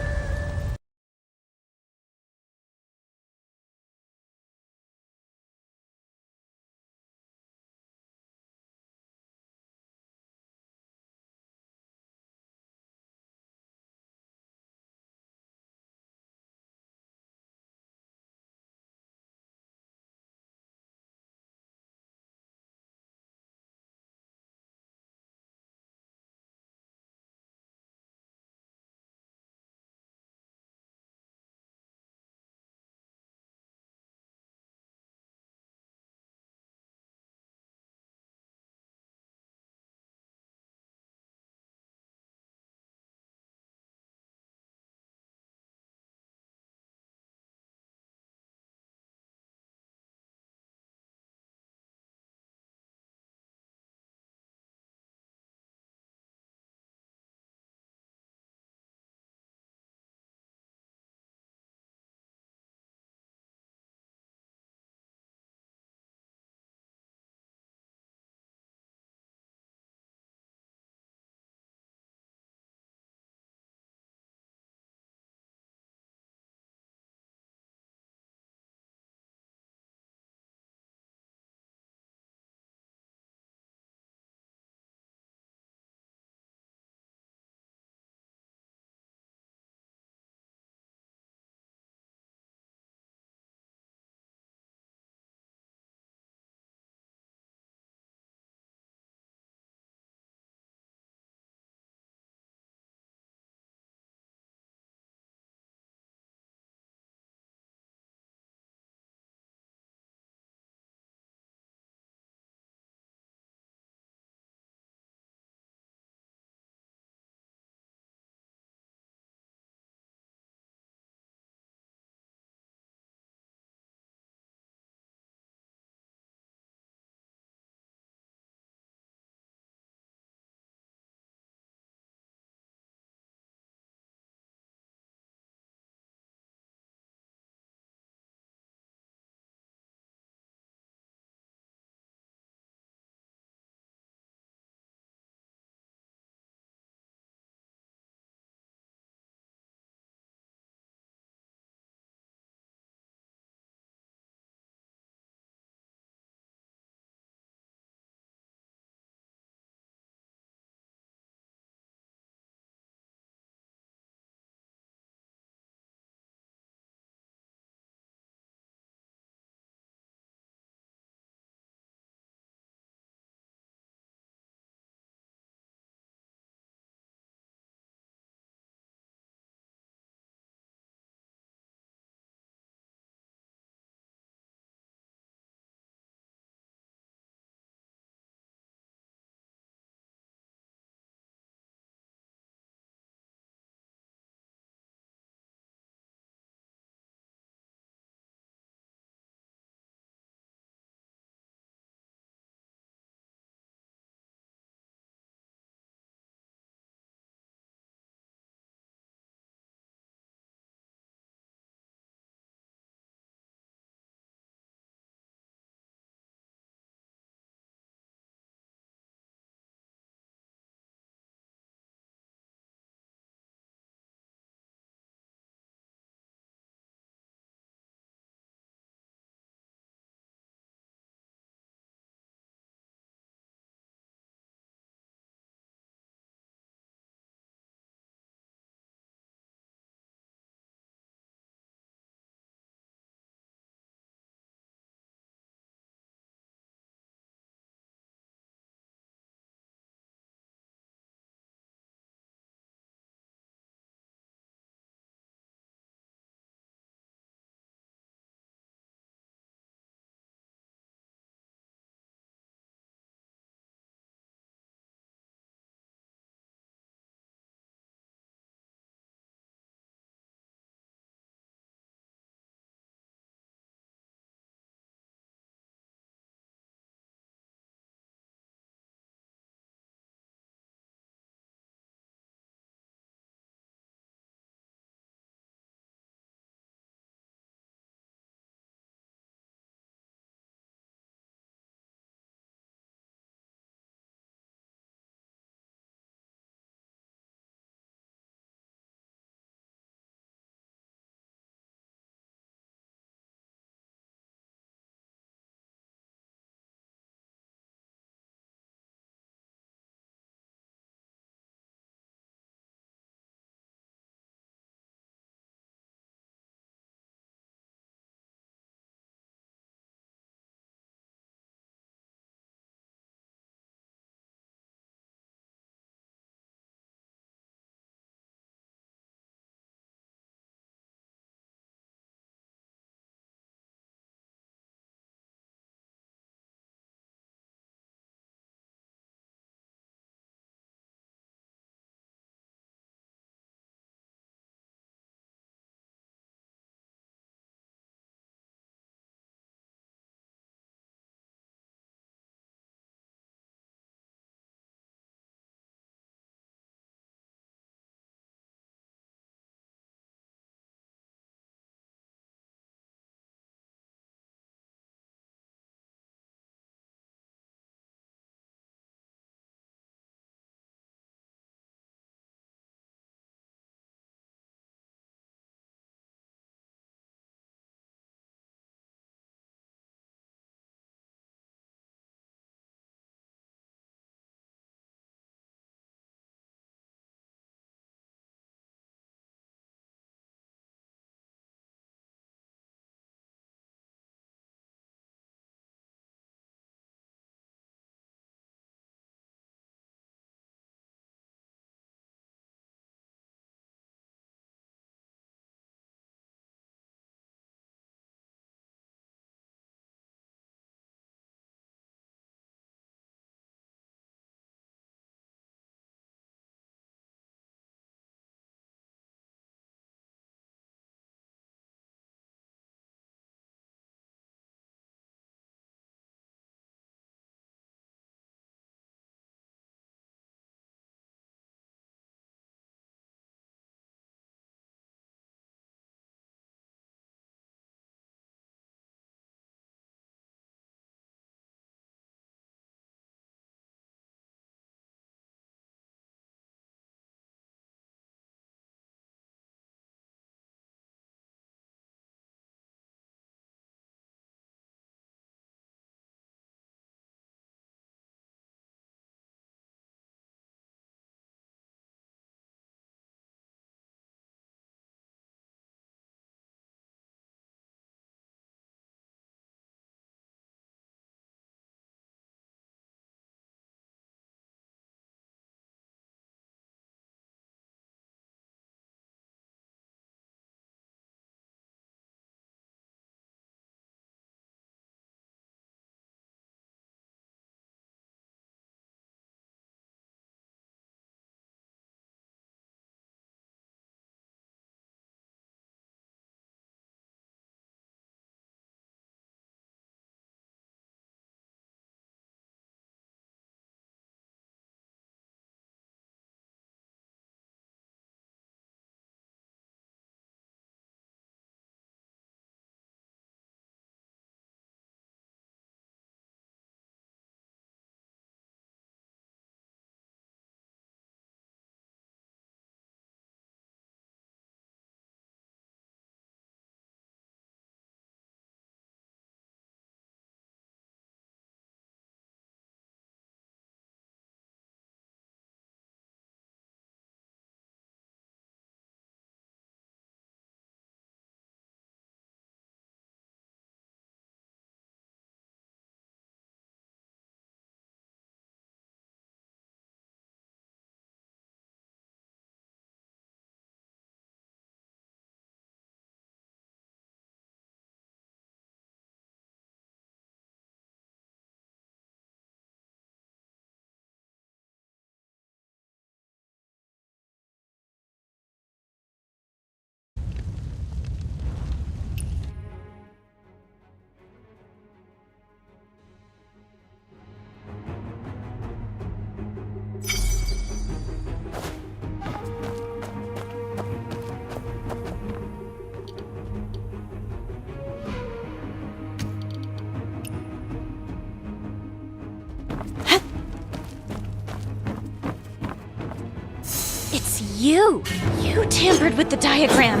You! You tampered with the diagram!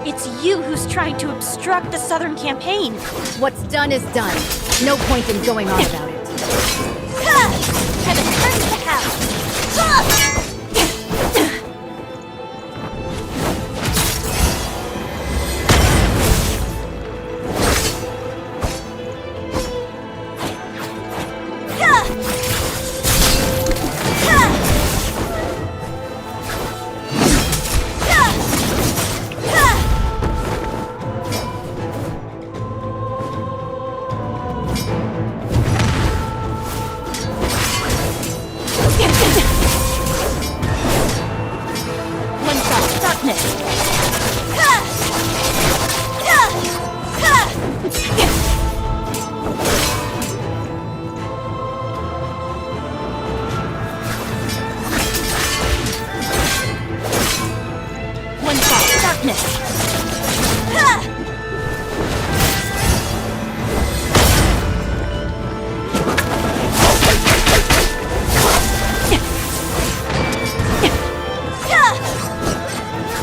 It's you who's trying to obstruct the Southern campaign! What's done is done. No point in going on about it. Heaven turns to hell!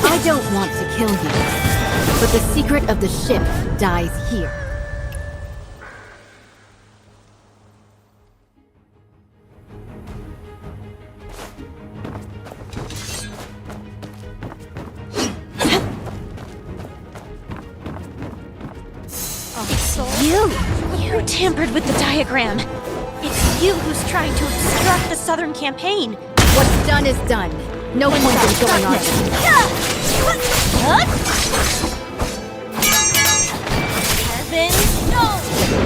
I don't want to kill you, but the secret of the ship dies here. You tampered with the diagram! It's you who's trying to obstruct the Southern campaign! What's done is done. No point in going on. Heaven, no!